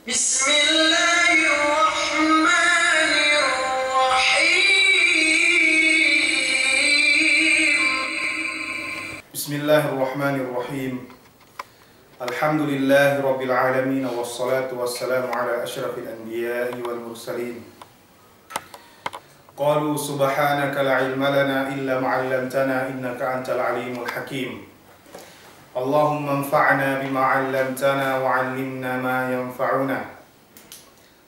Bismillahirrahmanirrahim. Alhamdulillahi rabbil alamin wassalatu wassalamu ala asyrafil anbiya'i wal mursalin. Qalu subhanaka la ilma lana illa ma 'allamtana innaka antal alimul hakim. Allahumma anfa'na bima 'allamtana wa 'allimna ma yanfa'una.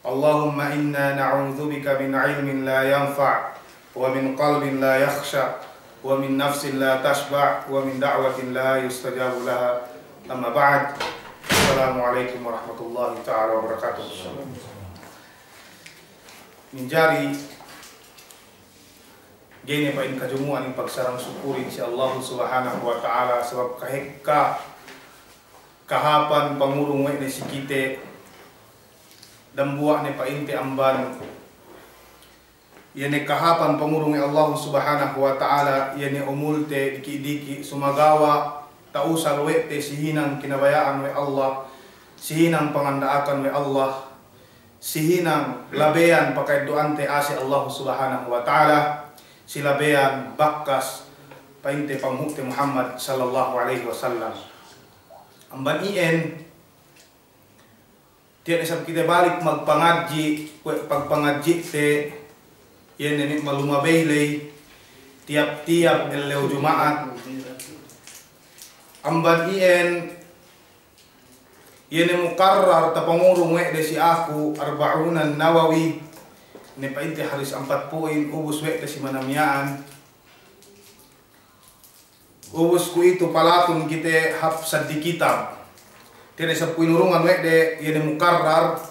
Allahumma inna na'udzubika min 'ilmin la yanfa' wa min qalbin la yakhsha wa min nafsin la tashba' wa min da'watin la yustajabu laha. Amma ba'd. Assalamualaikum warahmatullahi ta'ala wabarakatuh. Minjari gini pa in kajumuan in pagsarang syukurin si Allah subhanahu wa ta'ala sebab kahekka kahapan pangulung ni si kite dan buah ni pa inti amban yani kahapan pangulung Allah subhanahu wa ta'ala yani umulte diki-diki sumagawa tausal wete sihinang kinabayaan we Allah, sihinang pangandaakan we Allah, sihinang labean pakai doante asi Allah subhanahu wa ta'ala, silabean bakkas painte pamhukti Muhammad sallallahu alaihi wasallam. Amban ien tiada isab kita balik magpangaji, pagpangaji te yen ini malumabele tiap-tiap eleu Jumaat. Amban ien yen mukarrar ta pangurung we desi aku arba'unan Nawawi ni painte haris 4 poin ubus we si manamyaan. Ubus ku itu palatun kita hafsad di kitab. Tiada sa puinurungan we de yen mukarrar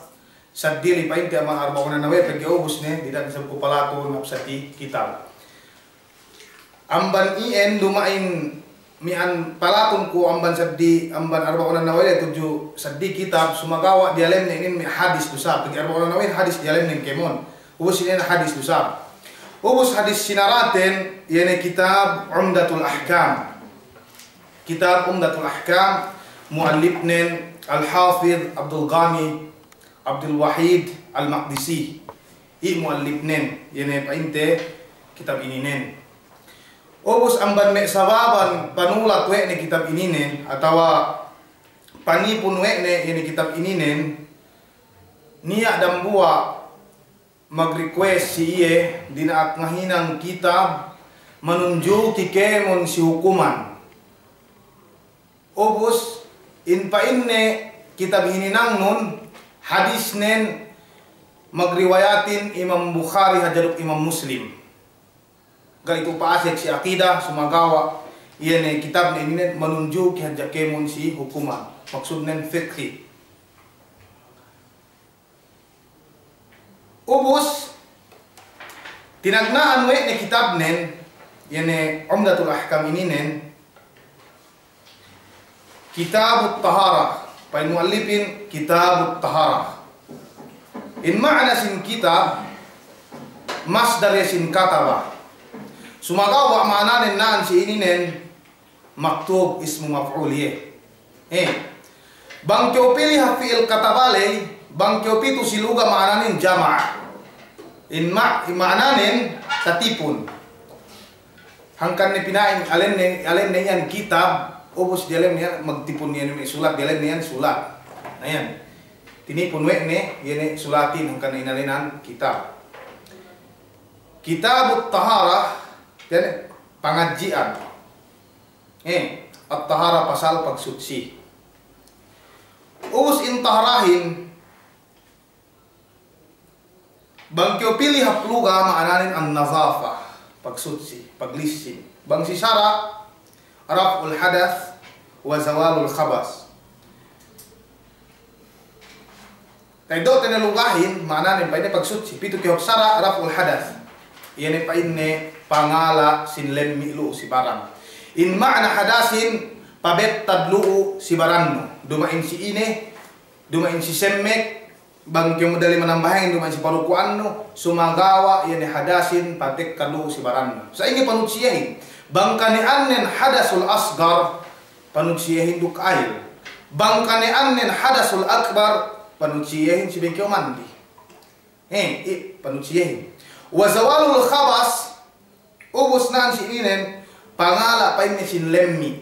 sadili painte ama arba'unan Nawawi pagi ubus ne tidak sa ku palatun hafsad di kitab. Amban ien dumain mian palatun ku amban saddi amban arba'unan Nawawi 7 saddi kitab sumagawa dialem ne ini hadis tusab pagi arba'unan Nawawi hadis dialem ne kemon. Ubus ini hadis tusab. Ubus hadis sinaraten yene kitab Umdatul Ahkam. Kitab Umdatul Ahkam muallifnen Al-Hafidh Abdul Ghani Abdul Wahid Al-Maqdisi. I muallifnen yene painte kitab ininen. Ubus amban me sababan panulat we ne kitab ininen atawa panipun we ne yene kitab ininen niya dambua mag-request si iye dinaat ngahinang kitab manunjuki kemon si hukuman. Ubus inpainne kitab hininang nun hadis nen magriwayatin Imam Bukhari hajaruk Imam Muslim. Ganito paasek si akidah sumagawa iyan kitab nen ini manunjuki hajak kemon si hukuman. Maksud nen fiqhi. Ubus tinagnaan we ni kitab nen yani Umdatul Ahkam ini nen Kitabut Taharah pain muallifin Kitabut Taharah in ma'na sin kitab masdar sin kataba sumagawa ma'nanen naan si ini nen maktub ismu maf'ul ye bang kyo pilih fi'il katabale bang kyo pitu siluga ma'nanen jama' in ma'nanen tatipun hangkan ni pinain alen ne yan kitab ubus dialem niyan magtipun niyan may sulat dialem niyan sulat ayan tinipun we ne yene sulatin hangkan inalinan kitab. Kitabut Taharah yan pangajian at-tahara pasal pagsuci. Ubus intaharahin bang kyo pilih hapluga maananin ang nazafa pagsuci paglisin bang si sara raf'ul hadath wa zawalul khabas. Kaido tinalugahin maananin pa ini pagsuci pitu kyo sara raf'ul hadath iyan pa ini pangala sinlen milu si barang in ma'na hadasin pabet tadlu si baranno dumain si ine dumain si semmek bang kyo modali manambahin dumain si parukuan no sumagawa yani hadasin patek kalu si baranno sa ingi panutsiyahin bang kaniannen hadasul asgar panutsiyahin duk ail bang kaniannen hadasul akbar panuciyehin si bekyo mandi. Panuciyehin. Wa zawalul khabas ubus naan si inen pangala pa ini sin lemmi.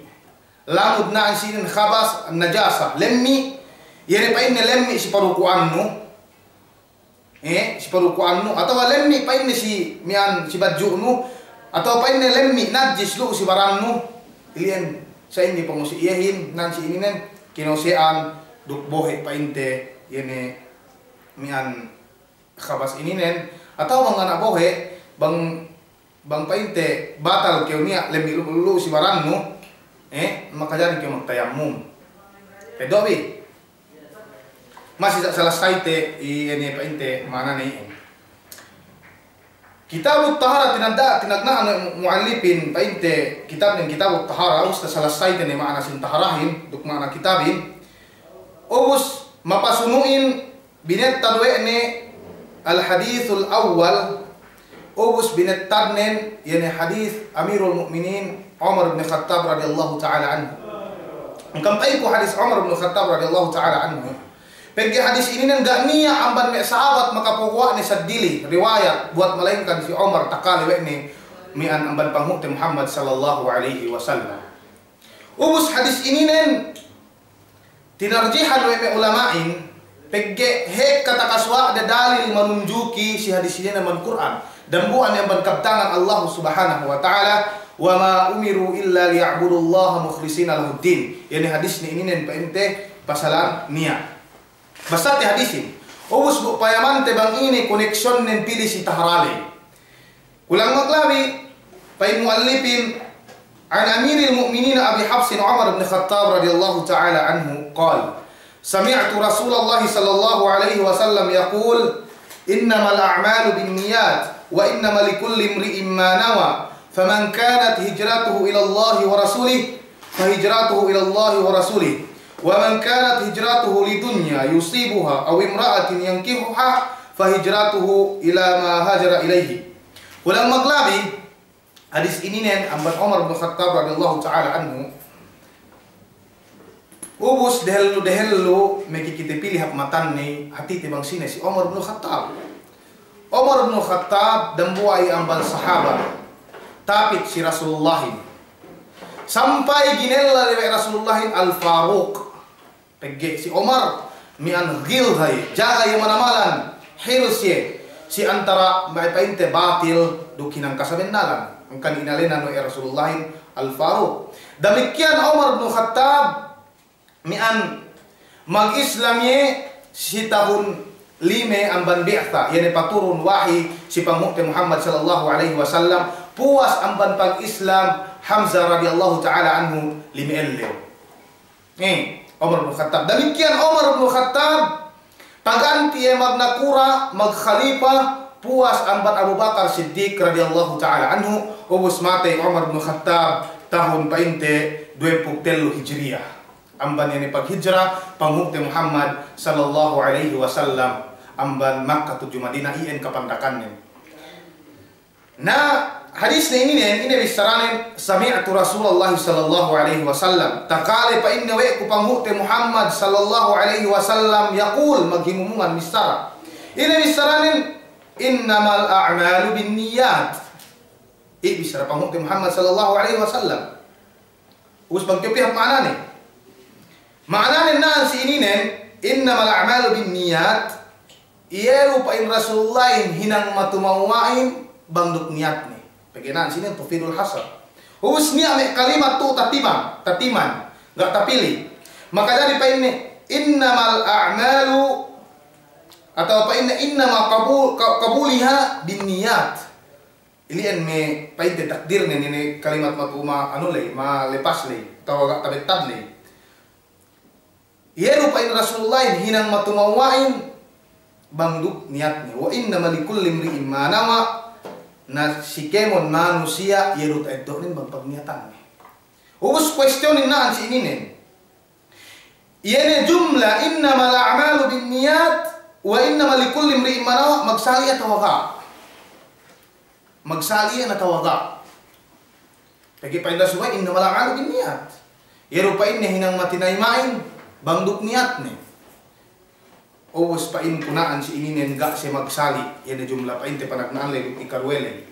Lamud naan si inen khabas najasa. Lemmi yene pa ini lemmi si parukuannu. Si parukuannu atau lemmi pa ini si mian si badjunu atau pa ini lemmi najis lu si barannu. Ilian sa ini pamusiyehin nan si inen kinosean duk bohe pa inte yene mian khabas ininen atau mga nabohe bang painte batal kyo niya lembi lulu si barannu makajari kyo magtayamum pedobi masih salah saite ini painte mana nih Kitabut Tahara tinagna muallifin painte kitab ng Kitabut Tahara us salah saite ni maana sin taharahin duk maana kitabin ubus mapasunuin binet tadwe ni al-hadithul awal ubus binettarnen yani hadith Amirul Mukminin Umar bin Khattab radhiyallahu taala anhu. Engkam ko hadis Umar bin Khattab radhiyallahu taala anhu. Pergi hadis ini enggak niya amban me sahabat makapuwa ni sadili riwayat buat melainkan si Umar takali we ni mian amban panghuti Muhammad sallallahu alaihi wasallam. Ubus hadis ini tinarjihan we ulamain pegge hek kata kaswa ada dalil menunjuki si hadis ini naman Quran dan bukan yang berkabtangan Allah Subhanahu wa taala wa ma umiru illa liya'budullaha mukhlishina lahuddin. Yani hadis ini pa ente pasalan niat. Basta ti hadisin. Ubus bu payaman te bang ini koneksyon nen pilih si taharale. Ulang maglabi pay muallifin an Amiril Mukminin Abi Hafs Umar bin Khattab radhiyallahu taala anhu qala سمعت رسول الله صلى الله عليه وسلم يقول إنما الأعمال بالنيات وإنما لكل امرئ ما نوى فمن كانت هجرته إلى الله ورسوله فهجرته إلى الله ورسوله ومن كانت هجرته لدنيا يصيبها أو امرأة ينكحها فهجرته إلى ما هاجر إليه. Ulang maglabi hadis ini amban Umar bin Khattab radhiyallahu taala anhu ubus dehelu meki kita pilih hak matan ni hati tibang sini si Umar bin Khattab. Umar bin Khattab dan buai ambal sahabat tapi si Rasulullah sampai ginella lewe Rasulullah al-Faruq pegge si Umar mian ghilhai jaga yang mana-malan hirusye si antara mai painte batil dukinang kasabennalan angkan inalenan we Rasulullah al-Faruq. Demikian Umar bin Khattab mian mag-Islamye si tahun 5 amban bi'tha yani paturun wahi si panghuti Muhammad sallallahu alaihi wasallam puas amban pag-Islam Hamzah radhiyallahu taala anhu 5 Umar bin Khattab. Demikian Umar bin Khattab paganti magnakura mag-khalifah puas amban Abu Bakar Siddiq radhiyallahu taala anhu ubus mate Umar bin Khattab tahun painte 23 Hijriah. Amban ini paghijrah panghuti Muhammad sallallahu alaihi wasallam amban Makkah tuju Madinah ien kapandakannya. Nah, hadis ini bisaranin sami'tu Rasulullah sallallahu alaihi wasallam takale pa inna we ku panghuti Muhammad sallallahu alaihi wasallam yaqul maghimumungan misara. Ini bisaranin innamal a'malu binniyat. Bisara panghuti Muhammad sallallahu alaihi wasallam. Us pagkipihak mana nih? Maknanya naan si ini innamal a'malu binniyat iyeru pa in Rasulullah hinang matumawain banduk niat nih. Bagian sini tufidul hasar. Ubus niat me kalimat tu tatiman enggak tapili. Maka dari pa ini innamal a'malu atau apa innama qabuliha binniyat. Ilian me pa ite takdir ini kalimat matuma anu le ma lepas le atau agak tabetad le. Ia rupain Rasulullah hinang matumawain bangduk niatnya. Wa inna malikul limri imanawa na sikemon manusia yerut edonin bang pagniatan. Ubus questionin naan si ini. Iene jumlah inna mal a'malu bin niat wa inna malikul limri imanawa magsali atau waga. Magsali atau waga. Bagi painda semua inna mal a'malu bin niat. Ia rupain hinang matinay main bangduk niat nih. Ubus pain kunaan si ininen gak si magsali. Yan jumlah pain te panagnaan lay ikarwele.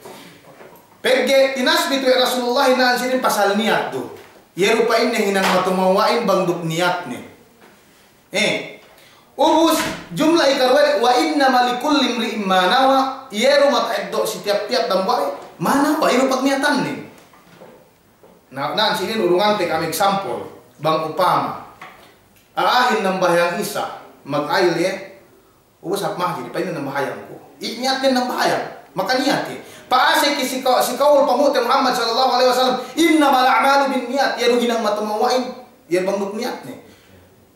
Pegge tinasbit wa Rasulullah naan sinin pasal niat do. Yeru pain ne hinang matumawain bangduk niat ne. Ubus jumlah ikarwele wa inna malikul limri'in ma nawa. Yeru mataeddo setiap-tiap damwai mana wa yeru pagniatan ne. Naan sinin urungan te kami example bang upama. Aahin ng bahayang isa mag-ayol ubus hapmah jadi pain ng bahayang ko. Niatin ng bahayang maka niat paase si kaul pamute Muhammad sallallahu alaihi wasallam innamal a'malu binniyat yaru hinang matumawain yar bangduk niat ne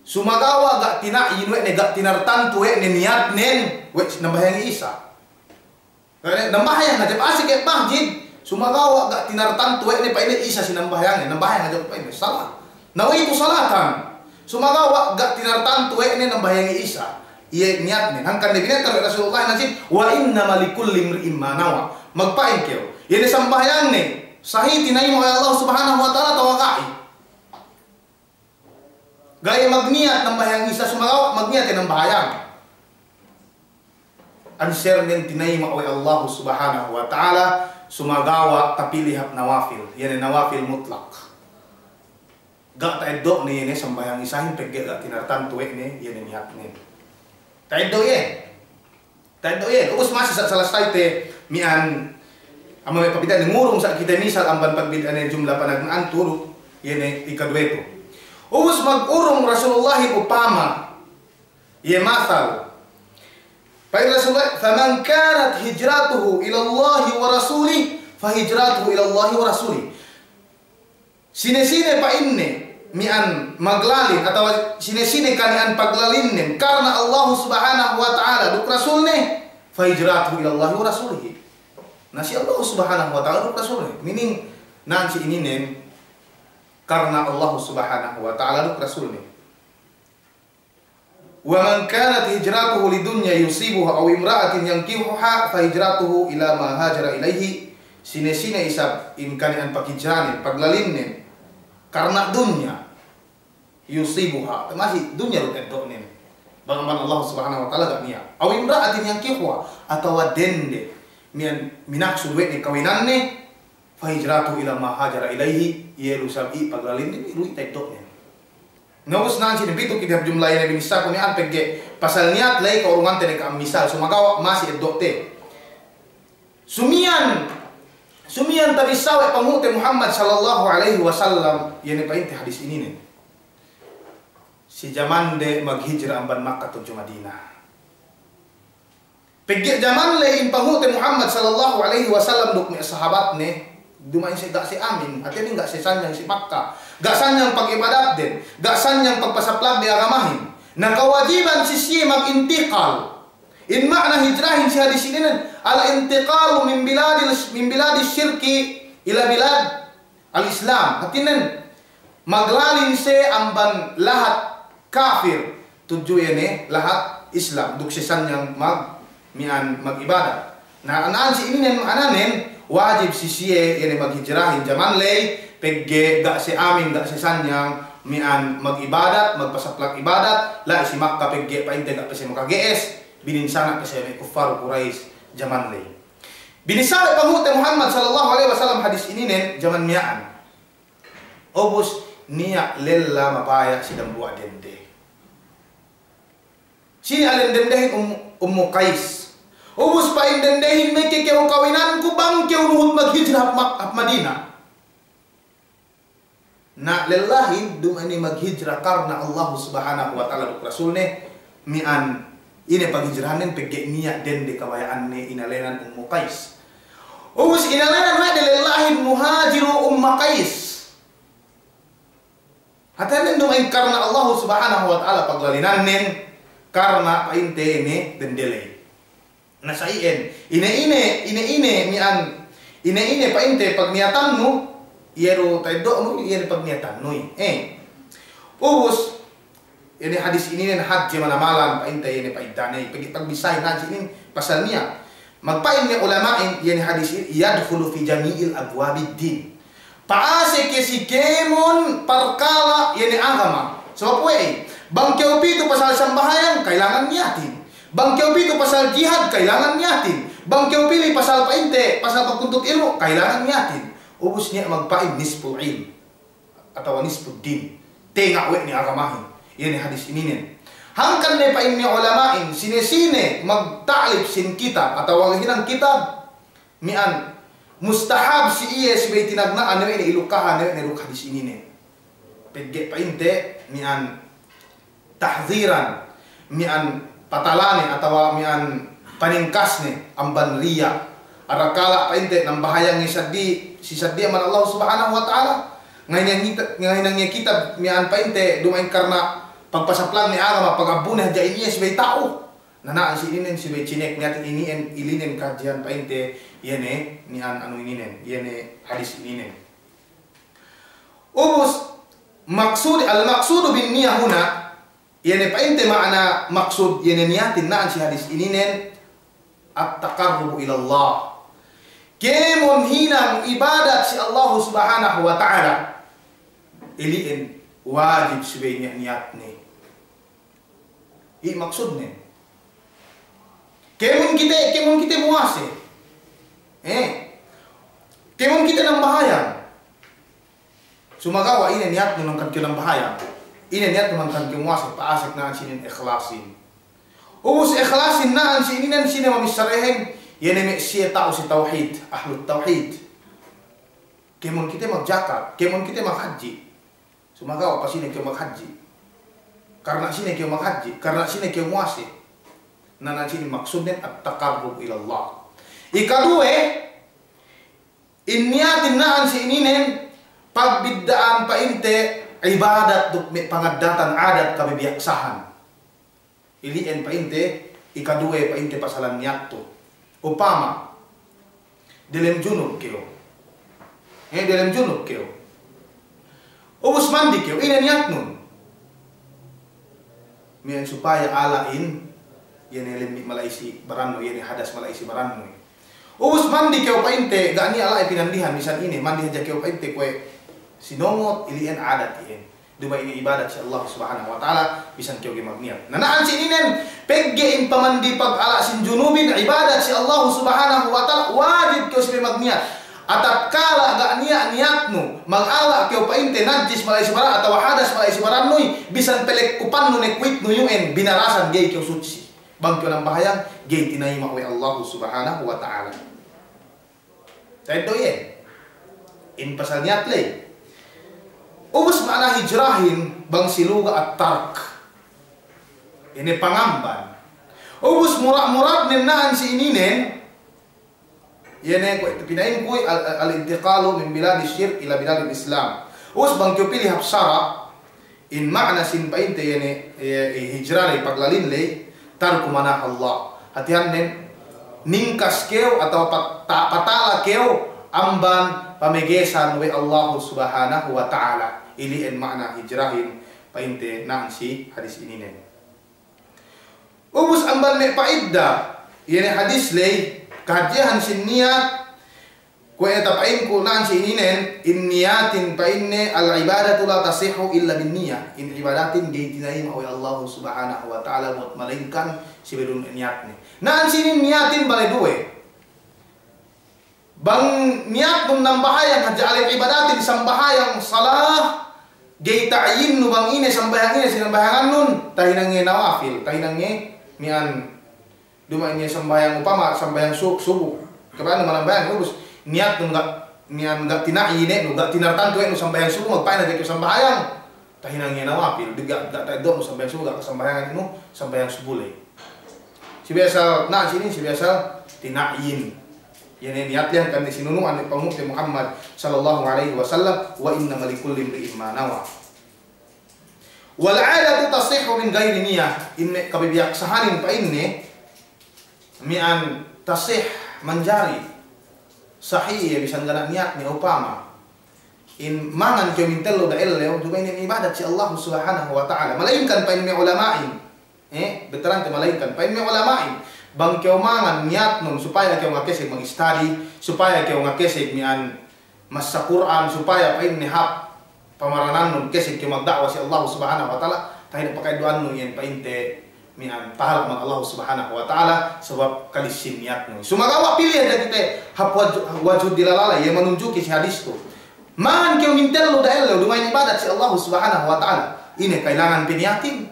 sumagawa gak tinain we ne gak tinartantu we ne niat nen we nambahang isa nambahang na paase ke masjid sumagawa gak tinartantu we ne pa ini isa sinambahang nambahang aja pa ini salah nawaitu salatan sumagawa gak tinartantu we ne nambahang isa iya niat nen hangkan debina Rasulullah nasib wa innamal likulli imri'in ma nawa magpain kayo. Yan isang bahayang ni sahih tinay mo kay Allah subhanahu wa ta'ala tawakai. Gaya magniat ng bahayang isa sumagawa, magniat ng bahayang. Answer din tinay mo kay Allah subhanahu wa ta'ala sumagawa kapilihap nawafil. Yan ang nawafil mutlak. Gak taeddo ni yan isang bahayang isa hintag gak tinartan tuwek ni yan ang niat ni. Taeddo yan. Taeddo yan. Ubus masih salah te mian amay pabitan ngurong sa kita misal amban pagbidan ng jumlah panagnaan turok yan ikadweto. Ubus mag-urong Rasulullah upama yan mathal. Pai Rasulullah faman kanat hijratuhu ila Allah wa rasulih fa hijratuhu ila Allah wa rasulih. Sine-sine pa inne mian maglalin atau sine-sine kanian paglalin karena Allah subhanahu wa ta'ala duk rasulne fa hijratuhu ila Allah wa rasulih. Nasi Allah subhanahu wa ta'ala duk rasulne. Meaning nanti ini nen karena Allah subhanahu wa ta'ala duk rasulne. Wa man kanat hijratuhu lidunya yusibuha aw imra'atin yankihuha fa hijratuhu ila ma hajara ilaihi. Sine-sine isab in kanian paghijranin paglalin karena dunya yusibuha masih dunya rut edok nen. Bagaimana Allah subhanahu wa ta'ala gak niat. Aw imra'atin yankihuha atau dende minaksul we ni kawinan ni fa hijratu ila ma hajara ilaihi Yerusalem paglalin ni ruit edok ni ngawas nan sin bitu kita jumlah ni binisa ko ni an pegge pasal niat lay ka urungan te ka misal sumagawa masih edok te sumian tabisaw pamute Muhammad sallallahu alaihi wasallam yani pa inti hadis ini ni si zaman de maghijrah amban Makkah tuju Madinah. Pegge zaman le impahute Muhammad sallallahu alaihi wasallam duk mi sahabat ne dumain si gak si amin hati ni gak si sanyang si Makkah gak sanyang pag-ibadat din gak sanyang pagpasaplag di agamahin na kawajiban si siya mag-intiqal in makna hijrahin si hadis ini al intiqalu min biladis syirki ila bilad al-islam hati nen maglalin si amban lahat kafir tujuh ini lahat Islam duk si sanyang mag-ibadah. Nah, anaan si ini ananen wajib si siye yang maghijrahin zaman lay pegge gak si amin gak si sanyang mian mag-ibadat magpasaplak ibadat la si Makkah pegge painte gak si makagees bininsana kasi may kuffar Quraisy zaman lay. Binisabi pamute Muhammad sallallahu alaihi wasallam hadis ini nen zaman miyaan. Obus niya lella mapaya si dambuwa dende. Si alen dendehin Ummu Qais. Ubus pa indendehin may kikew kawinan ko bang kew nuhut maghijrah Madinah. Na lellahin dumani maghijrah karena Allah subhanahu wa ta'ala duk rasul ne mian ini paghijrahanin pegge niya dende kawayaan ne inalenan Ummu Qais. Ubus inalenan wa lellahin muhajiru Ummu Qais. Hatanen dumain karena Allah subhanahu wa ta'ala paglalinan nen karena painte ne dendele. Nasaien ine painte pagniatan nu yero taiddo nu yero pagniatan nu ubus ini hadis ini nen haji manamalan painte ini paidane pagbisay nan ini pasal niya magpain ni ulama ini hadis ini yadkhulu fi jami'il abwabid din paase ke si kemon perkala ini agama sebab we Bang kau itu pasal sembahyang, kailangan niatin. Bang kau itu pasal jihad, kailangan niatin. Bang kau pilih pasal painte, pasal pagkuntut ilmu, kailangan niatin. Ubus niya magpain nisful ilm atau nisful din. Tengak ni agamahin. Yan hadis ini nih. Hangkan ne pain ni ulamain sine-sine magtalib sin kitab atau walahinang kitab mian mustahab si iya sebagai tinagnaan ni ilukahan ni iluk hadis ini nih. Pegge painte mian tahziran mian patalani atau mian paningkasne amban riya arakala painte nang bahayang si saddi aman Allah Subhanahu wa taala ngayon kitab mian painte dumain karena pagpasaplang ni agama pagabunah ja iniya sibay tao nanaan si ininen sibay chinek natin inien ilinen kajian painte yene mian anu ininen yene hadis ininen ubus maksud al maqsud bin niyah huna yene painte makna maksud yene niyatin naan si hadis ininen at-taqarrub ila Allah. Kemon hinang ibadat si Allah Subhanahu wa taala. Iliin wajib sebaiknya niat ni. I maksudnya. Kemon kita muase. Kemon kita nang bahaya. Sumagawa ini niat nang kan nang bahaya. Ini niat nang kan muase paasik na sinin ikhlasin. Ubus ikhlasin naan si ini nan sini mamisarehen yan eme siya tao si tauhid ahlut tauhid kemon kita magjakat kemon kita maghaji sumagawa pa sini kayo maghaji karena sini kayo maghaji karena sini kayo muasi naan sini maksudnya at-taqarrub ila Allah. Ikadue inniyatin naan si ini nen pagbiddaan painte ibadat duk pangadatan adat kabibiyaksahan iliin painte ikadue painte pasalan niat to upama dalam junub keo dalam junub keo ubus mandi keo ini niat nun mian supaya alain yan limni malaisi baranno yan hadas malaisi baranno ubus mandi keo painte gani ala pinandihan misal ini mandi aja keo painte kue sinomot iliin adat iin duma ini ibadat si Allah Subhanahu wa taala bisan kyo magniat. Nanaan si inen pegge in pamandi pag ala sin junubin ibadat si Allah Subhanahu wa taala wajib kyo si magniat. Atat kala ga niatnu mag-ala kyo painte najis malay sibara atau hadas malay sibaran noy bisan pelek kupan no nekwit no yuen binarasan gay kyo suci. Bang kyo nang bahayang gay tinayma we Allah Subhanahu wa taala. Tado yen. In pasal niat lay. Ubus makna hijrahin bang siluga at tark. Ini pangamban. Ubus murad naan si ininen. Yene ko pinain ko al-intiqalu min bilad syirk ila bilad islam. Ubus bang kyo pilih hapsara in makna sin painte yene hijrah paglalin lay tarku manah Allah. Hatihan nen ningkas keo atau patala keo amban pamegesan we Allah Subhanahu wa taala. Iliin makna hijrahin painte nang si hadis ini nen. Ubus amban me paidda yene hadis lay kajian sin niat ko eta pain ko nang si ini nen in niyatin painne al ibadatu la tasihhu illa bin niyah in ibadatin gaitinai ma Allah Subhanahu wa taala buat malingkan si bedun niatne. Nang sini niatin bale duwe. Bang niat dun nang bahayang haja alif ibadatin sambahayang salah gay ta'yin nu bang ini sambayang ini sinambayangan nun tahinang nawafil tahinang mian duma ini sambayang upama sambayang subuh kepada manambayang ubus niat nu enggak mian enggak tina'yin nu enggak tinartan tu nu sambayang subuh magpain aja ke sambayang tahinang nawafil diga enggak taidom sambayang subuh enggak sambayangan nu sambayang subuh le si biasa na sini si biasa tina'yin yani niatnya kan disinunu an pamukti Muhammad sallallahu alaihi wasallam wa inna likulli imrin ma nawa wal 'adatu tasihhu min ghairi niyyah inne kabibiyaksahanin pa inne mian tasih manjari sahih ya bisa ngana niatnya upama in mangan kyo mintelo da elle juga ini ibadat si Allah Subhanahu wa taala malainkan pa inne ulamain veteran te malainkan pa inne ulamain bang kau mangan niat nun supaya kau ngakesek mengistadi supaya kau ngakesek mian masa Quran supaya pain nihab pamaranan nun kesek kau magdakwah si Allah Subhanahu wa taala tahin pakai doan nu yen painte mian pahala mang Allah Subhanahu wa taala sebab kalisin niatmu. Sumagawa pilih ada kita hapwaj wajud dilalala yang menunjuki si hadis tu. Man kau mintel lu dael lu main ibadat si Allah Subhanahu wa taala. Ini kailangan piniatin.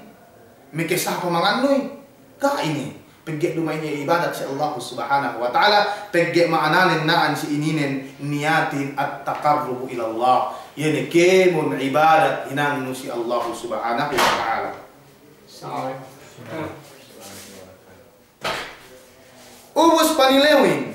Mikisah pamangannoy. Ka ini pegge dumaynya ibadat si Allah Subhanahu wa taala, pegge maananin naan si ininen niatin at-taqarrubu ila Allah. Yani kemun ibadat inang si Allah Subhanahu wa taala. Ubus panilewin.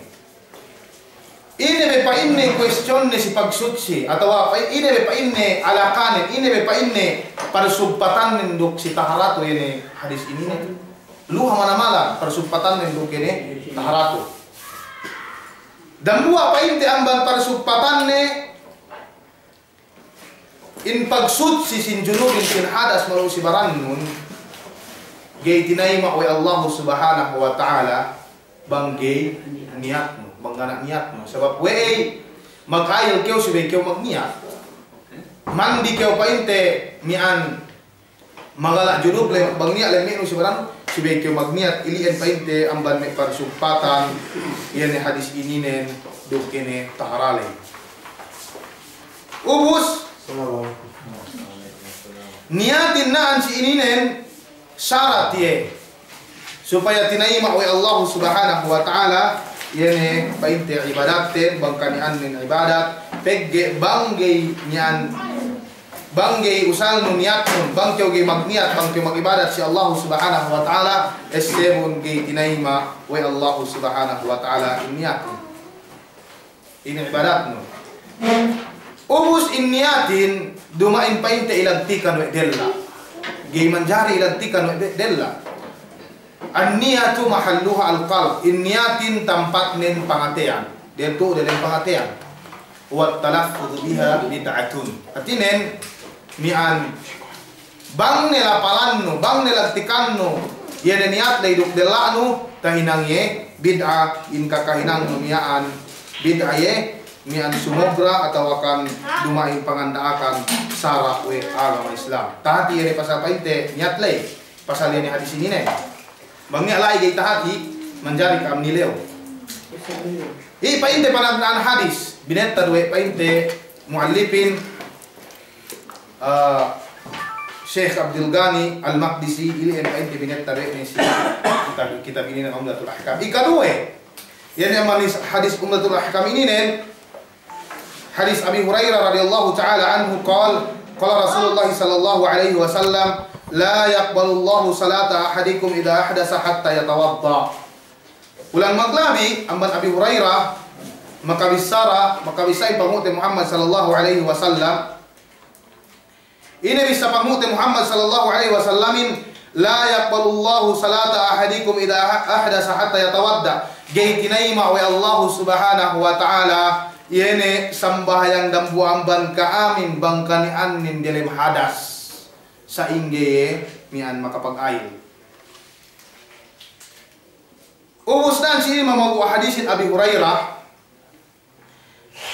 Ini bepa ini question ni si pagsutsi atau apa ini bepa ini alakanin ini bepa ini persumpatan ninduk si taharatu ini hadis ini nih. Lu mana-mana persumpatan ninduk ini taharatu. Dan buah apa inti amban persumpatan nih in pagsutsi sin junubin sin hadas malu si barannun gay tinaima wa Allah Subhanahu wa taala banggay niatmu bangganak niatmu sebab we makail kau sudah kau magniat mandi kau painte mian magala junub le bangniat le minu sebarang sudah kau magniat ilian painte amban me parsumpatan iyan hadis ini nen dukene taharale ubus niatin naan si ini nen syarat ye supaya tinaima oleh Allah Subhanahu wa taala yene painte ibadaten bangkani anin ibadat pegge banggay nyan banggay usal no niatun bangkyo ge magniat bangkyo magibadat si Allah Subhanahu wa taala esebun ge tinaima oleh Allah Subhanahu wa taala niatun ini ibadat no ubus niatin dumain painte ilantikan we della ge manjari ilantikan we della. An-niyatu mahalluha al-qalb. Niatin tempat nen pangatean. Dia tu dalam pangatean. Wa talaffuz biha bid'atun. Artinen mian bang nelapalanno, bang nelatikanno. Ia niat dai duk delanu kahinang ye bid'ah in kakahinang mian bid'ah ye mian sumogra atau akan dumain pangandaakan sara we agama Islam. Tahati ye pasal painte niat lay. Pasal ini hadis ini nih. Bangnya lai kita hati menjadi kam nileo. Painte panadaan hadis binet tadwe painte muallifin Syekh Abdul Ghani Al-Maqdisi ini painte binet tadwe ni kita ini Umdatul Ahkam. Ikadue yang manis hadis Umdatul Ahkam ini nen hadis Abi Hurairah radhiyallahu taala anhu qala Rasulullah sallallahu alaihi wasallam la yaqbalullahu salata ahadikum idza ahdasa hatta yatawadda. Ulang maglabi amban Abi Hurairah maka bisai pangute Muhammad sallallahu alaihi wasallam. Ini bisa pangute Muhammad sallallahu alaihi wasallamin la yaqbalullahu salata ahadikum idza ahdasa hatta yatawadda. Gaitinaima wa Allah Subhanahu wa taala yene sambahyang dambu amban ka amin bangkani anin dalam hadas. Sa ingge mian makapag-ail. Ubus dan sini mamagu hadisin Abi Hurairah.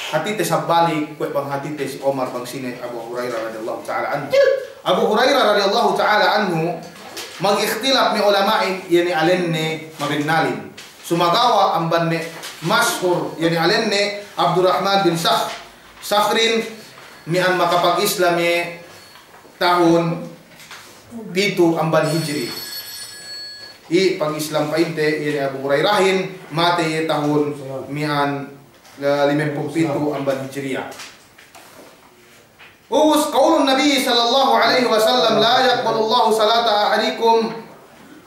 Hati tes balik kuat bang hati tes Omar bang sini Abu Hurairah radhiyallahu taala anhu. Abu Hurairah radhiyallahu taala anhu mag-ikhtilaf mi ulama'in yani alenne mabinnalin. Sumagawa ambanne masyhur yani alenne Abdurrahman bin Sakhrin mian makapag-Islam tahun pitu amban hijri. Pag Islam painte ini Abu Hurairahin mate tahun mian 57 amban hijriah. Us qaulun Nabi sallallahu alaihi wasallam la yaqbalullahu salata ahadikum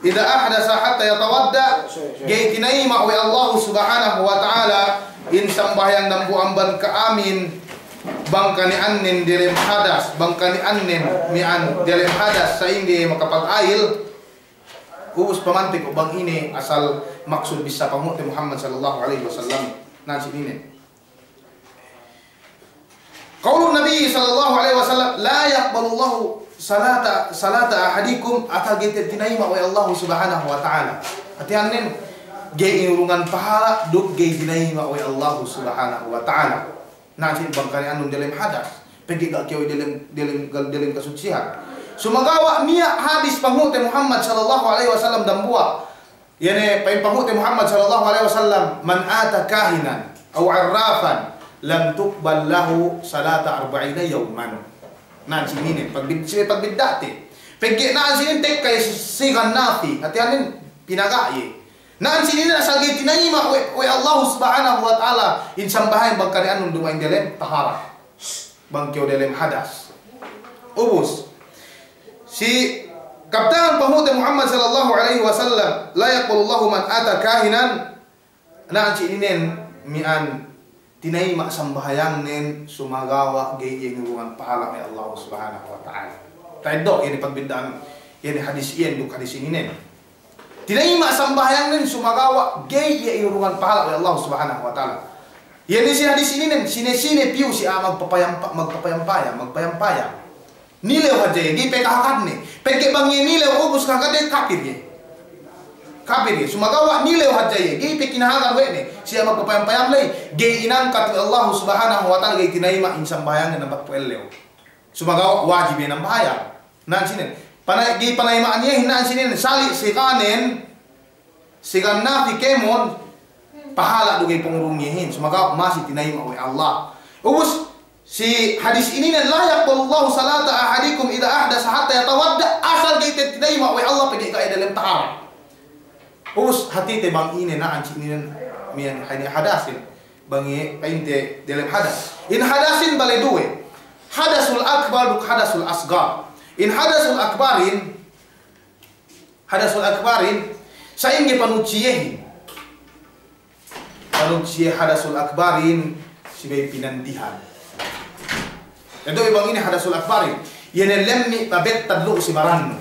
idza ahdasa hatta yatawadda. Gaitinaima wa Allah Subhanahu wa taala in sambahyang dambu amban ka amin bangkani annen dalam hadas bangkani annen mian dalam hadas sehingga makapag-ail ubus pamantik bang ini asal maksud bisa pamute Muhammad sallallahu alaihi wasallam nasi ini qaulun Nabi sallallahu alaihi wasallam la yaqbalullahu salata ahadikum atagite tinaima wa Allah Subhanahu wa taala atiannen ge irungan pahala duk ge tinaima wa Allah Subhanahu wa taala. Nasi bangkari anun dalam hadas, pergi gak kiau dalam kesucian. Sumagawa niya hadis pangute Muhammad sallallahu alaihi wasallam dambua. Yani pangute Muhammad sallallahu alaihi wasallam, man ata kahinan aw arrafan lam tuqbal lahu salata 40 yawman. Nan sinine pagbidate. Pagge naan sinin tek kay sigan nafi at yanin pinagaye. Naan sinin na sagi tinayma we Allah subhanahu wa ta'ala in sambahay bagkari anong dumain delem tahara. Bangkyo delem hadas. Ubus. Si Kapten Pahute Muhammad sallallahu alaihi wasallam, la yaqulullahu man ata kahinan, naan sininen mian tinayma sambahayang nen sumagawa gayeng ruang pahala may Allah subhanahu wa ta'ala. Tayo ini pagbindaan ini hadis iyan duk hadis ini nen. Tinayma sambahayang nen sumagawa gayeng ruang pahala may Allah subhanahu wa ta'ala. Yan si hadis ini nen sine piu si magpapayampaya. Nilew aja di pekahakan nih. Peke bangye nilew ubus kakade kapir ye. Kapir ye. Sumagawa nilew aja ye. Gi pekinahakan we nih. Siya magpapayam-payam lay. Gi inangkat Allah subhanahu wa ta'ala gi tinayma insang bayang na napagpuelew. Sumagawa wajib yan ang bayang. Naan sinin. Gi panaymaan niya hinaan sinin. Sali si kanen. Si nafi kemon. Pahala dugay pangurungihin. Sumagawa masih tinayma we Allah. Ubus. Si hadis ini nih layak wallahu salata ahadikum idza ahdasa hatta yatawadda asal kita tinayma we Allah pagi ka dalam tahara. Us hati te bang ini na anci ini mian hadasin bangi painte dalam hadas. In hadasin bale duwe. Hadasul akbar duk hadasul asgar. In hadasul akbarin sainge panuciehin. Panucie hadasul akbarin sibay pinandihan. Ito ibang ini hadasul akbarin. Yan ang lemni pabet tadlo si Maran.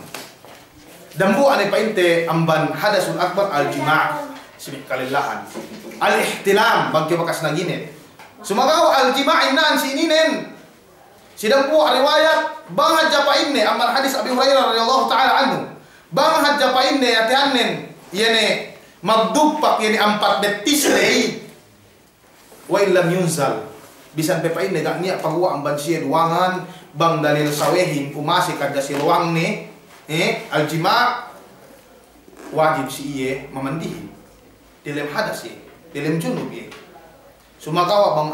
Dambu anay painte amban hadasul akbar al-jima' sibik kalilahan. Al-ihtilam bagyo bakas naginit. Sumagaw al-jima' inaan si ininen. Si dambu riwayat bangad japainne amban hadis Abi Hurairah radhiyallahu ta'ala anhu. Bangad japainne atianen yene magdugpak yene ampat betisle. Wa illam yunzal. Bisan pepain negak niya pagwa ang bansiya duwangan bang dalil sawehin pumasi kada si ruang ni aljima wajib si iye memandihin dilem hadas ye dilem junub ye sumakawa bang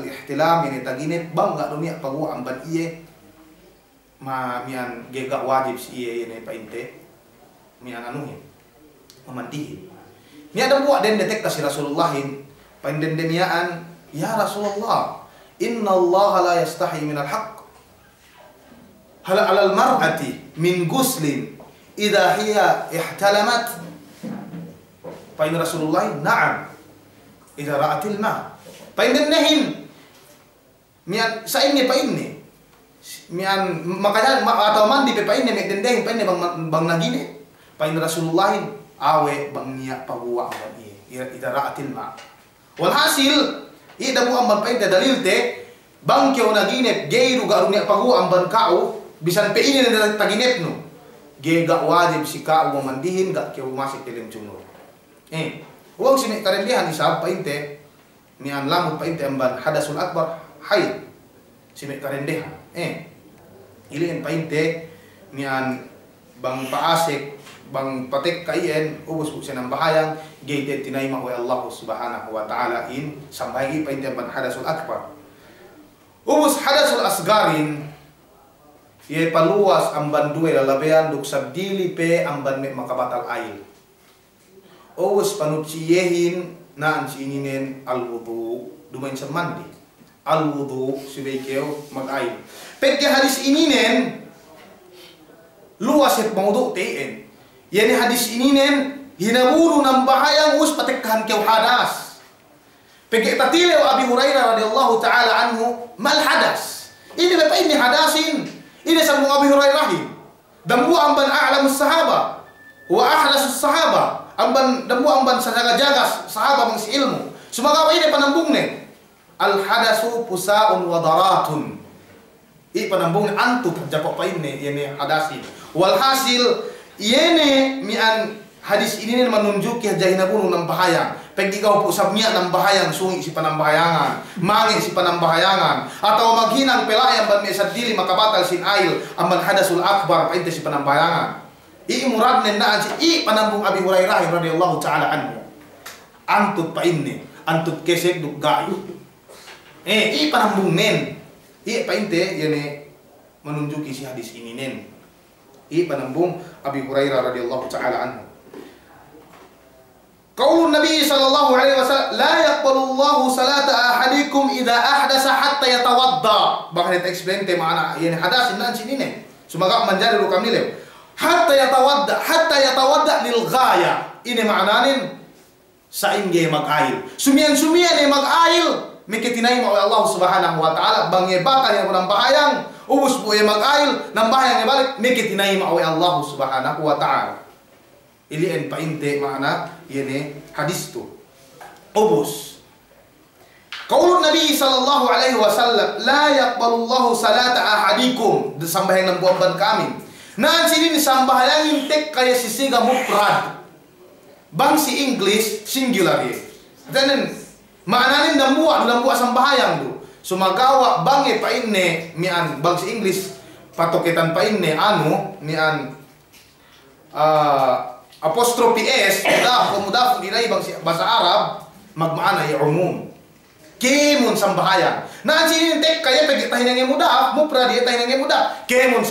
al-ihtilam ini taginit bang gak dunia pagwa ang ban iye mian gega wajib si iye ini painte mian anuhin memandihin niya ada buat den detek si Rasulullahin painen demiaan ya Rasulullah, inna Allah la yastahi minal haqq. Hal alal mar'ati min guslin idha hiya ihtalamat. Pain Rasulullah, na'am. Idha ra'atil ma. Pain nahin. Mian sa inne pain ni. Mian makanya atau mandi pe pain ni megdendehin pain ni bang nagine. Pain Rasulullah awe bang niya pabuwa bang idha ra'atil ma. Walhasil ida mo amban painte dalil te bangkyo naginep geiru garunya pagu amban kau bisan pe ini na taginep no gega wajib si kau mandihin gak kyo masik telem cuno uang sini karendihan isab painte mian lamut painte amban hadasul akbar haid sini karendihan ilin painte mian bang paasik bang patek kaien ubus buksan ang bahayang gayde tinayma wa Allah subhanahu wa ta'ala in sambahi pa intiyan hadasul akbar ubus hadasul asgarin ye paluwas ang banduwe lalabean duk sabdili pe ang banme makabatal ail ubus panutsiyehin na ang sininen al-wudu dumain sa mandi al-wudu sibaykeo mag-ail peke hadis ininen luwas et maudu tein yani hadis ini nen hinaburu ng bahayang us patekhan keu hadas. Peke tatile Abi Hurairah radhiyallahu ta'ala anhu mal hadas. Ini ba ini hadasin? Ini sa mga Abi Hurairahin. Dambu amban a'lamus sahaba wa ahlasus sahaba. Amban dambu amban sa jaga-jaga sahaba mang si ilmu. Sumagawa ini panambung nen. Al hadasu pusaun wa daratun. Panambung antu japo pa ini yani hadasin. Walhasil yene mian hadis ini menunjuki jahina bunuh nang bahayang. Pegi kau pusabnya nang bahayang sungi si panambahayangan, mangi si panambahayangan, atau maghinang pelayang ban mesadili maka batal sin ail amban hadasul akbar painte si panambahayangan. I murad nena i panambung Abi Hurairah radhiyallahu taala anhu. Antut pa inni, antut kesek duk gai. I panambung nen. I painte yene menunjuki si hadis ini nen. I panambung Abi Hurairah radhiyallahu taala anhu. Qaulun Nabi sallallahu alaihi wasallam la yaqbalullahu salata ahadikum idza ahdasa hatta yatawadda. Bahkan itu explain tema yani hadas nan sini nen. Semoga menjadi rukam nilai. Hatta yatawadda lil ghaya. Ini maknanin saingge mag-ail. Sumian-sumian mag-ail mikitinay mo Allah subhanahu wa ta'ala bangye bakal yang kunang bahayang ubus po mag-ail nang bahayang balik mikitinay mo Allah subhanahu wa ta'ala. Iliin painte makna yene hadis tu ubus. Qaulun Nabi sallallahu alaihi wasallam la yaqbalullahu salata ahadikum disambahyang ng buwan kami. Naan sini disambahyangin tek kaya sisiga mufrad. Bang si English singular ye. Dan maknanin dambuak sambahyang tu. Sumagawa bange pa inne mian bang si English patoketan pa inne anu mian apostrofi s mudaf nilai bang bahasa Arab magmaana ya umum kemun sambahayang na sini tek kaya pegi tahinang mudaf mufrad dia tahinang mudaf kemun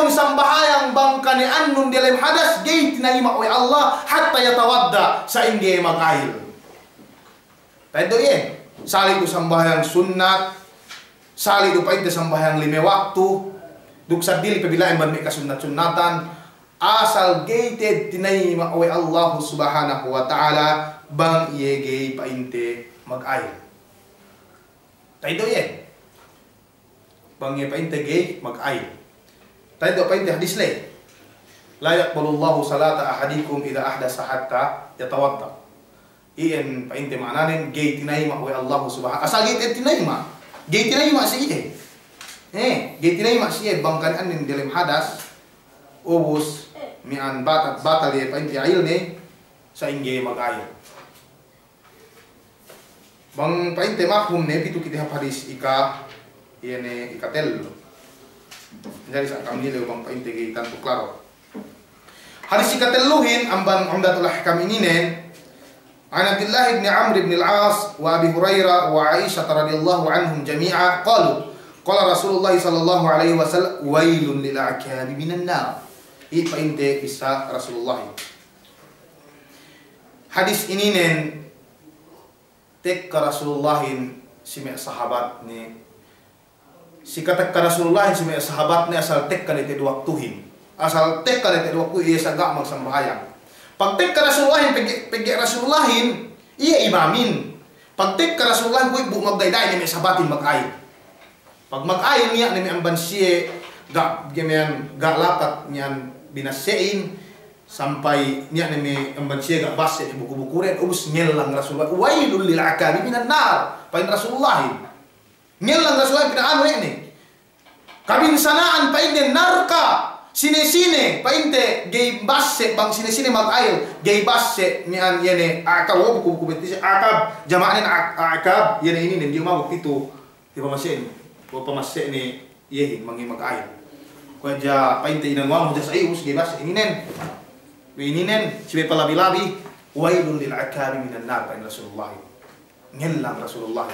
sambahayang bang kani annun dalam hadas gay tinayma oleh Allah hatta yatawadda saingge magail tado ye sali du sambahayang sunnat sali du painte sambahayang 5 waktu duk sadili pabilaen ban meka sunnat-sunnatan asal gated tinayma oleh Allah subhanahu wa ta'ala bang iye gay painte mag-ail. Taydo ye. Bang iye painte gay mag-ail. Taydo painte hadis le. La yaqbalullahu salata ahadikum idza ahdasa hatta yatawadda. Iyan painte maknanin gay tinayma oleh Allah subhanahu asal gay tinayma. Gay tinayma siye. Gay tinayma siye bang kan anin dalam hadas ubus mian batal ya painte ail ne sa ingge mag-ail. Bang painte mahum ne pitu kita hadis ika iene ikatel. Jadi sa kami le bang painte ge tanto klaro. Hadis ikatelluhin amban umdatul ahkam ini nen an Abdullah ibn Amr ibn al-As wa Abi Hurairah wa Aisyah radhiyallahu anhum jami'a qalu qala Rasulullah sallallahu alaihi wasallam wailun lil a'kabi minan nar. Painte bisa Rasulullah. Hadis ini nen tek ka Rasulullahin si me sahabat ni si katak ka Rasulullahin si me sahabat ni asal tek ka nete waktuhin asal tek ka nete waktu iya sagak magsambahayang pag tek ka Rasulullahin pegi Rasulullahin iya imamin pag tek ka Rasulullahin kuy bu magdayday ni me sahabatin mag-ail pag mag-ail niya ni me amban siye gak lapat niyan binasein sampai niya ni amban siya gak base di buku-buku ren ubus nyelang Rasulullah wailul lil aqabi minan nar pain Rasulullah nyelang Rasulullah pinaano ini kabin sanaan pain narka sine-sine painte gay base bang sine-sine mag-ail gay base niyan yene akab buku-buku betis akab jamaanin akab yene ini dia mau itu di pamasen ni yehin mangi mag-ail kuaja painte inangwang mudas ay us gay base ini nen sibe palabi-labi wailul lil aqabi minan nar pain Rasulullah ngelang Rasulullah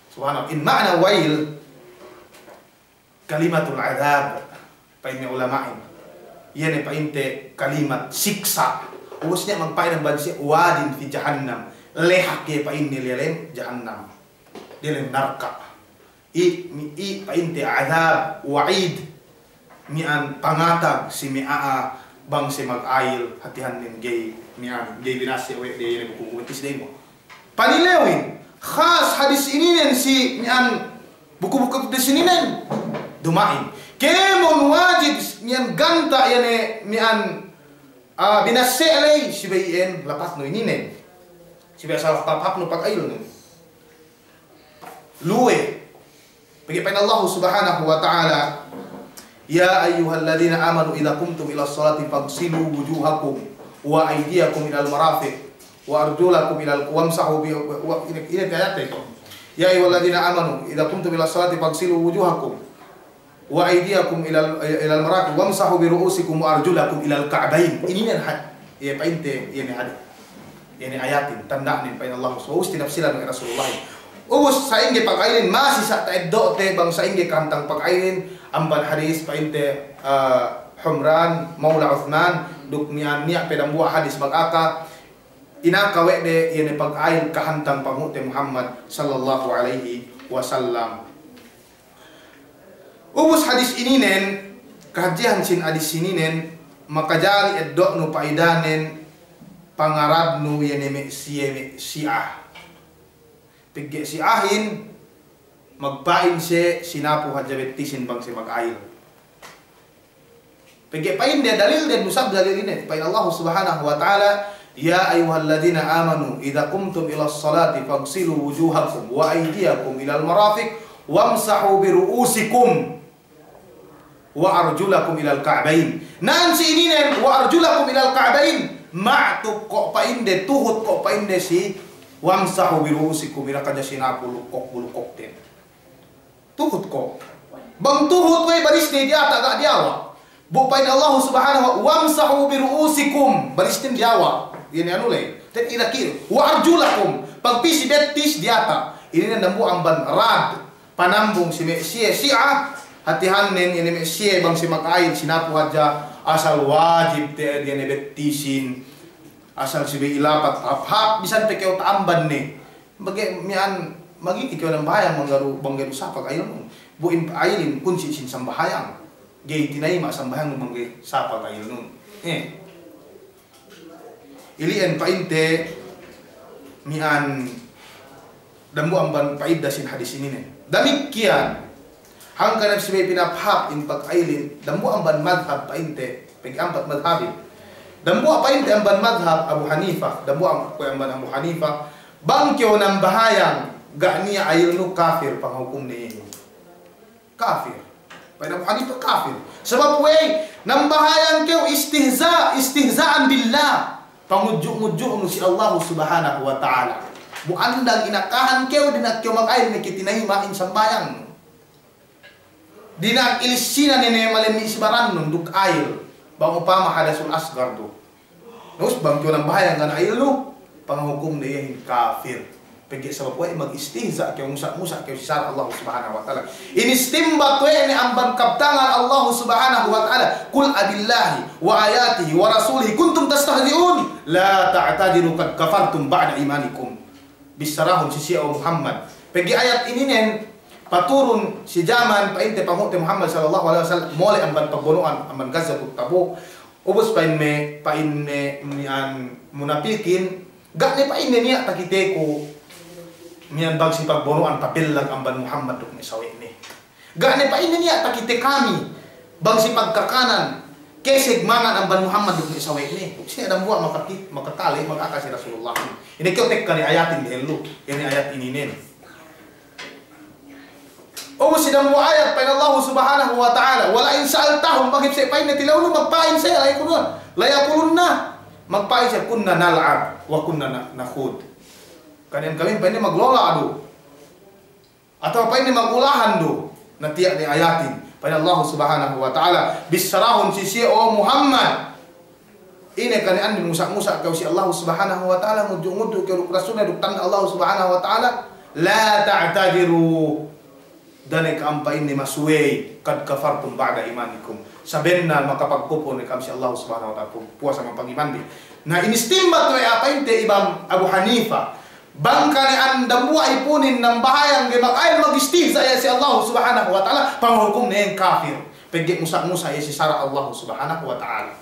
subhanallah in ma'na wail kalimatul adab pain ulamain yene painte kalimat siksa usnya magpain ng bansi wadin fi jahannam lehak ye pain nilelen jahannam dilem narka i painte adab wa'id mian pangatag si miaa bang si mag-ail hatihan nin gay mian gay binasi we de yene buku-buku mo panilewin khas hadis ini nen si mian buku-buku di sini nen dumain kemon wajib mian ganta yene mian binasi lay si bayen lapat no ini nen si baya salah tapak no pag-ail nen luwe pagi pa Allah subhanahu wa ta'ala Ya ayyuhalladzina amanu idza qumtum ila sholati faghsilu wujuhakum wa aydiyakum ilal marafiq wa arjulakum ilal wamsahu bi ini ayatnya itu. Ya ayyuhalladzina amanu idza qumtum ila sholati faghsilu wujuhakum wa aydiyakum ilal marafiq wamsahu bi ru'usikum wa arjulakum ilal ka'bain. Ini ya painte ini hadis. Ini ayatin tanda ni pain Allah subhanahu tinafsiran ng Rasulullah. Ubus sa inge pag-ailin masih sa taeddo te bang sa inge kantang pag-ailin amban hadis painte Humran Maula Uthman duk niya pedang buah hadis magaka inakawe de yene pag-ail kahantang pangute Muhammad sallallahu alaihi wasallam. Ubus hadis ininen kahajihan sin hadis ininen makajari eddo no paidanen pangarab no yene me siah pigge siahin magpain se sinapu hajabetisin bang se mag-ail. Pigge pain dia dalil dan musab dalil ini pain Allah subhanahu wa ta'ala ya ayyuhalladzina amanu idza qumtum ila sholati faghsilu wujuhakum wa aydiyakum ilal marafiq wamsahu bi ru'usikum wa arjulakum ilal ka'bain. Nan si ini nen wa arjulakum ilal ka'bain ma'tu kok pain de tuhut kok pain de si wamsahu bi ru'usikum ila kaja sinapu lukok ten. Tuhut kok. Bang tuhut we baris ni dia tak gak diawa. Bu pain Allah subhanahu wamsahu bi ru'usikum baris tin diawa. Ini anu le. Ten ila kir wa arjulakum pagpisi betis diata. Ini nambu amban rad panambung si si'ah hatihanen ini sie bang si makain sinapu aja asal wajib te dia betisin asal si ilapat hap bisa pekeu tamban nih bagi mian magi ikeu nang bahayang manggaru banggaru sapa kayon buin ailin kunci sin sambahayang gei tinai mak sambahayang mangge sapa kayon nun ili en painte mian dambu amban paida sin hadis ini nih demikian hangkan sibe pinaphap in pag-ailin dambu amban madhab painte pag ampat madhabin dambu painte amban madhab Abu Hanifah dambu amban Abu Hanifah bangkyo ng bahayang ga niya ail no kafir panghukom ni kafir pain Abu Hanifah kafir sebab way nang bahayang kyo istihzaan billah pangudjuk-ngudjuk no si Allah subhanahu wa ta'ala bu andang inakahan kyo dinakyo mag-ail ni kitinahima in sambayang dinak ilisina nene malemi sibaran nunduk air bang upama hadasul asgar tu terus bang tuan bahaya ngan air lu panghukum dia kafir pergi sebab wa mag-istihza kaya musa kaya sisar Allah subhanahu wa ta'ala ini istimbat wa ini amban kaptangan Allah subhanahu wa ta'ala kul abillahi wa ayatihi wa rasulihi kuntum tastahzi'un la ta'tadiru qad kafartum ba'da imanikum bisarahum sisi Muhammad pergi ayat ini nen paturun si zaman painte pangute Muhammad sallallahu alaihi wasallam mole amban pagbonoan amban gazatut Tabuk ubus pain mian munafikin gak ne pain niya takiteko mian bang si pagbonoan papillag amban Muhammad duk ni sawi ni gak ne pain niya takite kami bang si pagkakanan kesig mangan amban Muhammad duk ni sawi ni siya adam buat makatali magaka si Rasulullah ini kyo tek kani ayatin dihelu ini ayat ini nen. Sidang mo ayat pain Allah subhanahu wa ta'ala wala in sa'altahum bagib sa pain na tilaw magpain sa layakulun magpain siya kunna nal'ab wa kunna nakhud kanyan kami pain maglola ado atau pain magulahan do na tiyak ni ayatin pain Allah subhanahu wa ta'ala bisarahun sisi Muhammad ini kanyan musak-musak kau si Allah subhanahu wa ta'ala muduk-muduk kau rasulnya duk tanda Allah subhanahu wa ta'ala la ta'tadiru dan ikampay ni masuway kad kafartum ba'da imanikum sabenna makapagpupo ni kam si Allah subhanahu wa ta'ala puasa ng pag-iman di na inistimbat to apain te ibang Abu Hanifa bangka ni andam buhay ipunin ng bahayang gimak-ayon mag-istihza si Allah subhanahu wa ta'ala panghukom ni kafir pegi musa-musa si sara Allah subhanahu wa ta'ala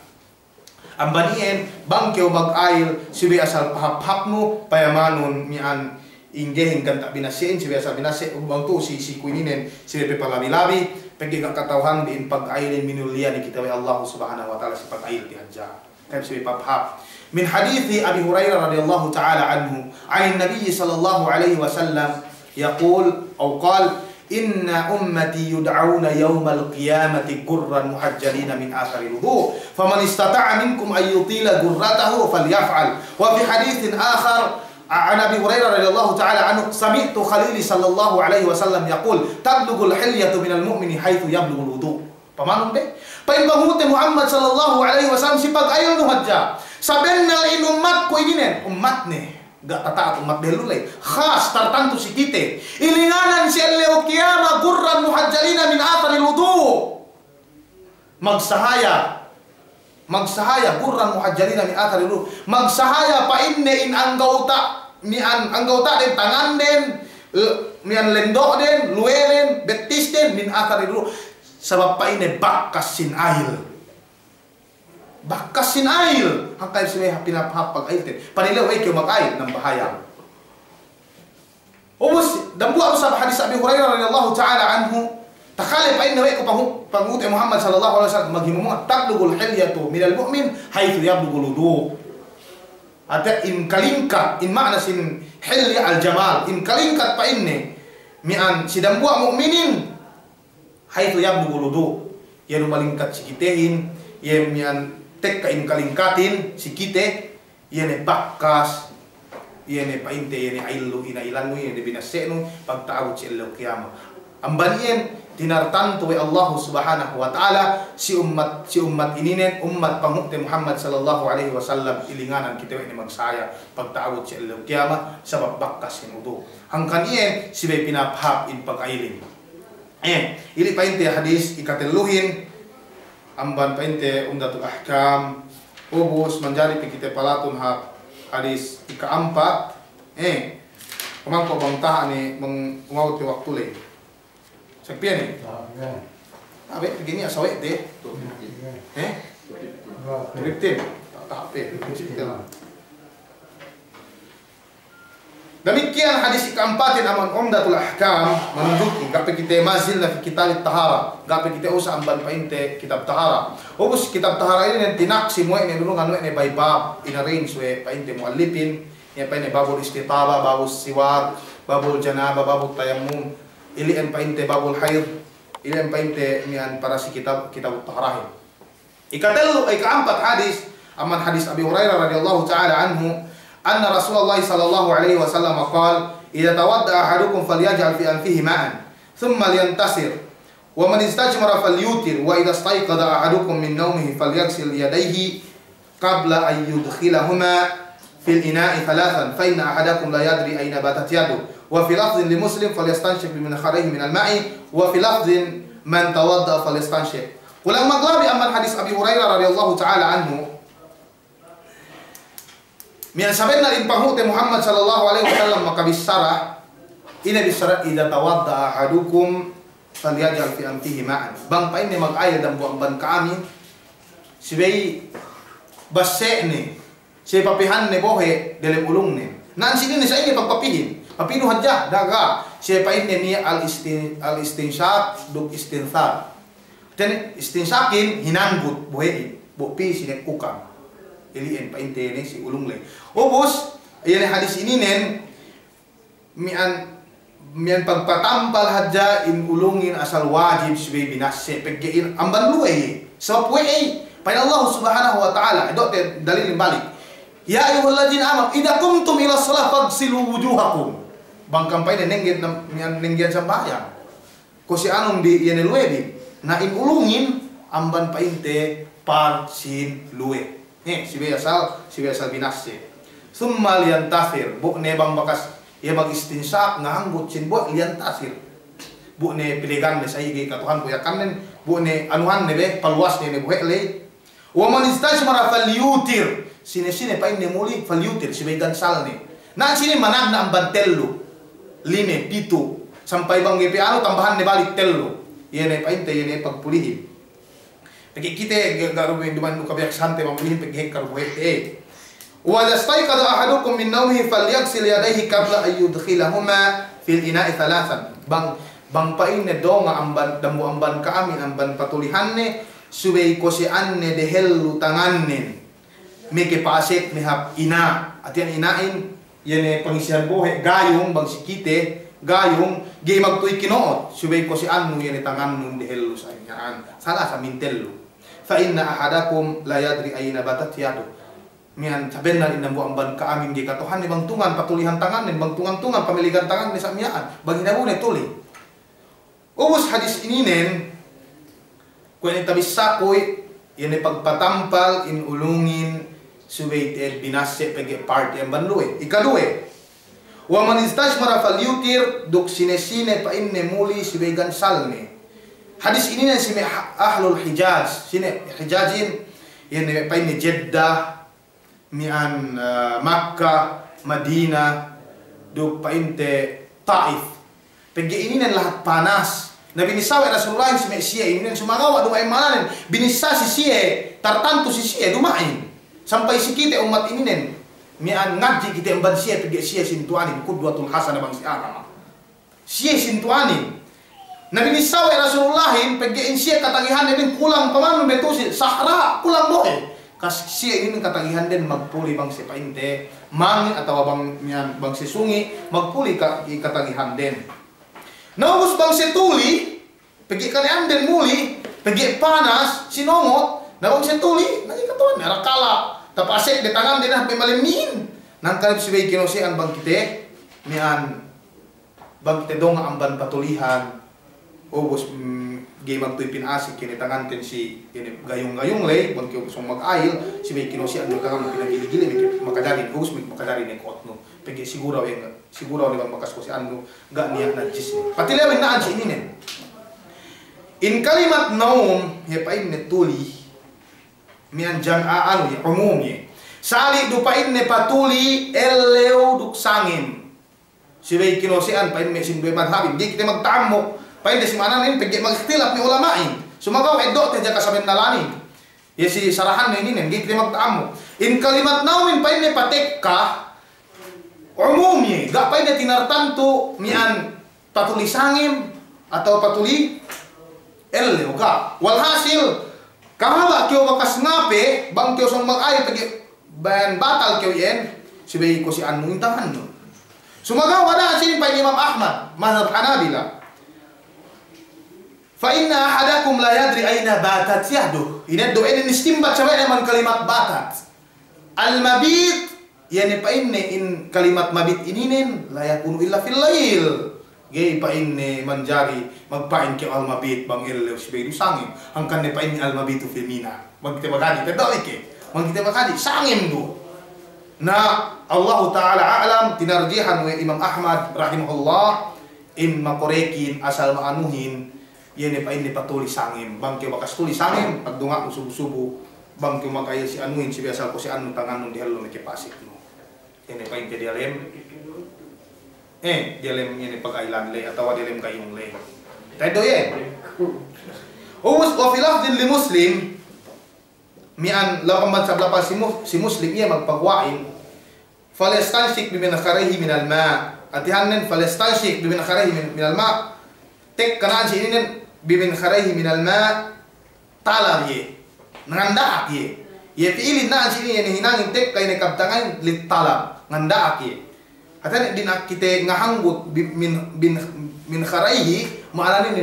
ang banien bangkyo mag-ayil sibi asal pahap-hapno payamanon mian inggehin kan tak binasin si biasa binase ubang tu si kuininen si pepa labi-labi pergi kat katauhan din pag-ailin minulia ni kita wa Allah subhanahu wa ta'ala si pag-ail ti hadja kan si pahap min hadithi Abi Hurairah radhiyallahu ta'ala anhu an Nabi sallallahu alaihi wasallam yaqul aw qala inna ummati yud'auna yawmal qiyamati gurran muhajjalina min athari wudu faman istata'a minkum an yutila gurratahu falyaf'al. Wa fi haditsin akhar an Abi Hurairah radhiyallahu ta'ala anhu sami'tu Khalili sallallahu alaihi wasallam yaqul tablughul hilyatu minal mu'mini haitsu yablughul wudu. Pamanong deh pain pangute Muhammad sallallahu alaihi wasallam sipag ayon tu hajja sabenna in umat ko ini nen umat ne gak tataat umat dulu lay khas tertentu si kita ilinganan si leo qiyamah gurran muhajjalina min athari wudu magsahaya gurran muhajjalina min athari wudu magsahaya pa inne in anggauta den tangan den mian lendok den lueren betis den min athari wudu sebab pa ini bakas sin ail hangkay siya pinapahapag ail ten panilaw ay kumakain ng bahaya. Ubus dambuha sa hadis Abi Hurairah radhiyallahu ta'ala anhu takali pa inna ko panguti Muhammad sallallahu alaihi wasallam maghimumo tablugul hilyatu minal mu'min haythu yablugul wudu. Ata in kalingkat in makna sin hilya al jamal in kalingkat pa inne mian si dambuha mu'minin haythu yablugul wudu. Yan malingkat si kitehin yan mian tek kain kalingkatin si kite yene bakas yene painte yene ailu ina ilanu yene binaseno pagtaawot si Allah kiyama ambanien tinartanto wa Allah subhanahu wa ta'ala si umat ininen umat pangukte Muhammad sallallahu alaihi wasallam ilinganan kita ini magsaya pagtaawot si Allah kiyama sabab bakas yung udo hangkan ien si bay pinapahap in pagkailin ili painte hadis ikateluhin amban painte Umdatul Ahkam ubus menjadi kita palatun hak hadis ika-4 pemangko bang tahan ni mengawat waktu le sakpian ni abe begini asawet deh triptin tak apa demikian hadis keempat yang aman Umdatul Ahkam menunjuki gape kita mazil na kitab tahara gape kita usah amban painte kitab tahara ubus kitab tahara ini nanti nak semua ini dulu nganu ini by bab in arrange we painte muallifin ya painte babul istitaba babul siwak babul janaba babul tayammum ili en painte babul haid ili en painte mian para si kitab tahara ikatelu keempat hadis aman hadis Abi Hurairah radhiyallahu ta'ala anhu anna Rasulullah sallallahu alaihi wasallam qala idza tawadda ahadukum falyaj'al fi anfihi ma'an thumma liyantasir wa man istajmara falyutir wa idza istayqadha ahadukum min nawmihi falyaghsil yadayhi qabla an yudkhilahuma fil ina'i thalathan fa inna ahadakum la yadri ayna batat yaduhu wa fi lafdhin li muslim falyastanshif min kharihi min al-ma'i wa fi lafdhin man tawadda falyastanshif. Ulang maglabi aman hadis Abi Hurairah radhiyallahu ta'ala anhu mian sabenna in pangute Muhammad sallallahu alaihi wasallam makabisara ina bisara idza tawadda ahadukum falyaj'al fi anfihi ma'an bang pa ini mag-ayad ang buang kami sibay basene si papihan ne bohe dalam ulung ne nan sini ni sa ini pagpapihin papino hadja daga si pa ini ni al istinshaq duk istinthar ten istinshakin hinanggut bohe bopi sine ukam ilien painte ni si ulung le ubus ayan hadis ini nen mian pagpatampal hadja in ulungin asal wajib sibe binase peggein amban luwe sebab we pa Allah subhanahu wa ta'ala do dalil balik ya ayyuhalladzina amanu idza qumtum ila shalah faghsilu wujuhakum bangkam paine nenggen mian nenggen sambayang ko si anong di yan luwe di na in ulungin amban painte par sin luwe si biasal binasye summa liyantasir bu ne bang bakas ya bang istinsak nganggut sin bu liyantasir bu ne piligan ne sai gi katuhan ko yakanen bu ne anuhan ne be paluas ne bu hele wa man istajmara falyutir sine pa ne muli falyutir si began sal ne na sini manag na amban tello lime pitu sampai bang GP anu tambahan ne balik tello yene painte yene pagpulihin pagi kita garuin duman du kabiyak sante mamulihin pagi hekar buhe wa yastayqadha ahadukum min nawmihi falyaghsil yadayhi qabla an yudkhilahuma fil ina'i thalathan bang pain ne donga amban dambu amban kaamin amban patulihanne subay ko si anne dehelu tanganne meke paset mehap ina atian inain yene pangisihan buhe gayung bang sikite gayong gi magtuy kinoot subay ko si anu yan itangan nun dihelo sa inyaan salah sa mintello fa inna ahadakum la yadri ayna batat yadu mian saben na inambo amban ka amin gi katuhan ni bang tungan patulihan tangan ni bang tungan pamiligan tangan ni sa miyaan bagi na ne tuli ubos hadis ininen kung tabisakoy yan pagpatampal inulungin subay binase pege party ang banluwe ikaduwe wa man istajmara falyutir duk sine-sine pa inne muli subay gansalne hadis ini si ahlul Hijaz sine Hijazin yan pa inne Jeddah mian Makkah Madinah duk pa inte Taif pege ini lahat panas na binisawa Rasulullah si Mesia ini sumagawa dumain mananen binisa si siye tartanto si siye dumain sampai si kita umat ini nen mian ngaji kita emban siya pigi siya sintuanin kudwatul hasanah bang si Arama siya sintuanin nabi nisawa Rasulullahin pigi siya katagihan din kulang paman beto si sahra kulang bohe kas siya ini katagihan din magpuli bang si painte mang atau bang mian bang si sungi magpuli ka katagihan din naubos bang si tuli pigi kalian din muli pigi panas sinongot na bang si tuli nagi katuan merakala tapasek di tangan din na pemalimin nang kalip sibay kinosian bang kite mian bang kite dong amban patulihan ubos gay magtuy pinasik kini tangan tin si kini gayung-gayung lay bang kyo song mag-ayil sibay kinosian do tangan pinagili-gili makadalin ubos makadalin ni kotno pegi siguro ni bang makas ko si ando ga niya na jis pati lewin naan si ininen in kalimat naum hepain ne tuli mian jam'a anu ya umumnya sali dupain ne patuli eleu duk sangin sibay kinosian pain mesin dua madhabin di kita magtamo pain desi mana nin pegi magtilap ni ulamain sumagaw edo te jaka saben nalani ya si sarahan ini nen di kita magtamo in kalimat naumin pain ne patekka umumnya gak pain ne tinartanto mian patuli sangin atau patuli eleu ga walhasil kahaba kyo bakas ngape bang kyo song mag-ay pagi ban batal kyo yen sibay ko si anu intahan no sumagaw wala sin pa Imam Ahmad mazhab Hanabila fa inna ahadakum la yadri ayna batat yahdu ina do en istimbat sa man kalimat batat al mabit yani pa inne in kalimat mabit ininen la yakunu illa fil lail gay pa inne manjari magpain ke almabit bang elew sibay sangin ang kanne pain almabitu femina magkita bagadi pero ike magkita bagadi sangin do na Allah taala alam tinarjihan wa Imam Ahmad rahimahullah in makorekin asal maanuhin yene pain ni patuli sangin bang ke bakas tuli sangin pagdunga subu-subu bang ke makaya si anuhin si biasa ko si anu tangan nun dihalo ke pasik no yene pain ke dialem dialem ini pagailan lay atau dialem kayong lay. Tayo ye. Ubus wa filafdin li muslim mian lawan sa blapa si muslim iya magpagwain falastansik bi min kharihi min alma atihannen falastansik bi min kharihi min alma tek kanan si inin bi min kharihi min alma talar ye nangandaak ye fiilin na si ini hinangin tek kay nakabtangan lit talab ngandaak ye atan din kita ngahanggut min kharaihi maalani ni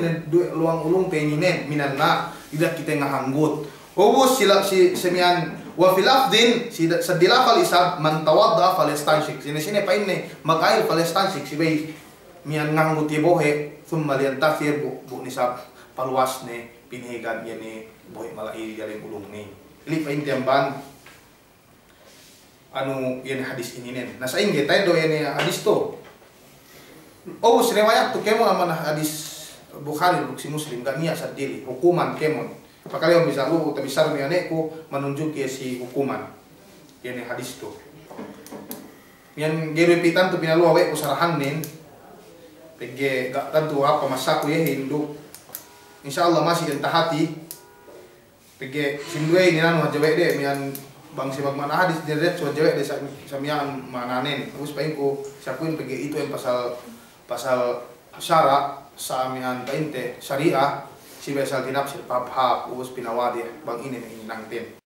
luang ulung peninen minan na ida kita ngahanggut ubus sila si semian wa fil afdin si sadilafal isab man tawadda falastanshik sini pa inne magail falastanshik si bay mian ngahanggut yebohe thumma liyantakhir bu nisab paluas ne pinhigan yani boy malai yaling ulung ni ili pa intiamban anu yan hadis ini nen nasa inge tayo do yan hadis to oh riwayat to kemo aman hadis Bukhari si Muslim ganiya sa dili hukuman kemon pakalayo bisa lu tabisar mi aneko manunjuk ya si hukuman yan hadis to yan gerepitan to pinaluwa we usarahan nen pege gak tantu apa masaku ya Hindu insyaallah masih entahati pege sindwe ni nanu jawe de mian bang si magmana hadis direct so jawab de sa miyan mananen terus pain ko sakuin pagi itu yang pasal syara sa miyan painte syariah si besal tinap si babhab us pinawadi bang ini nangten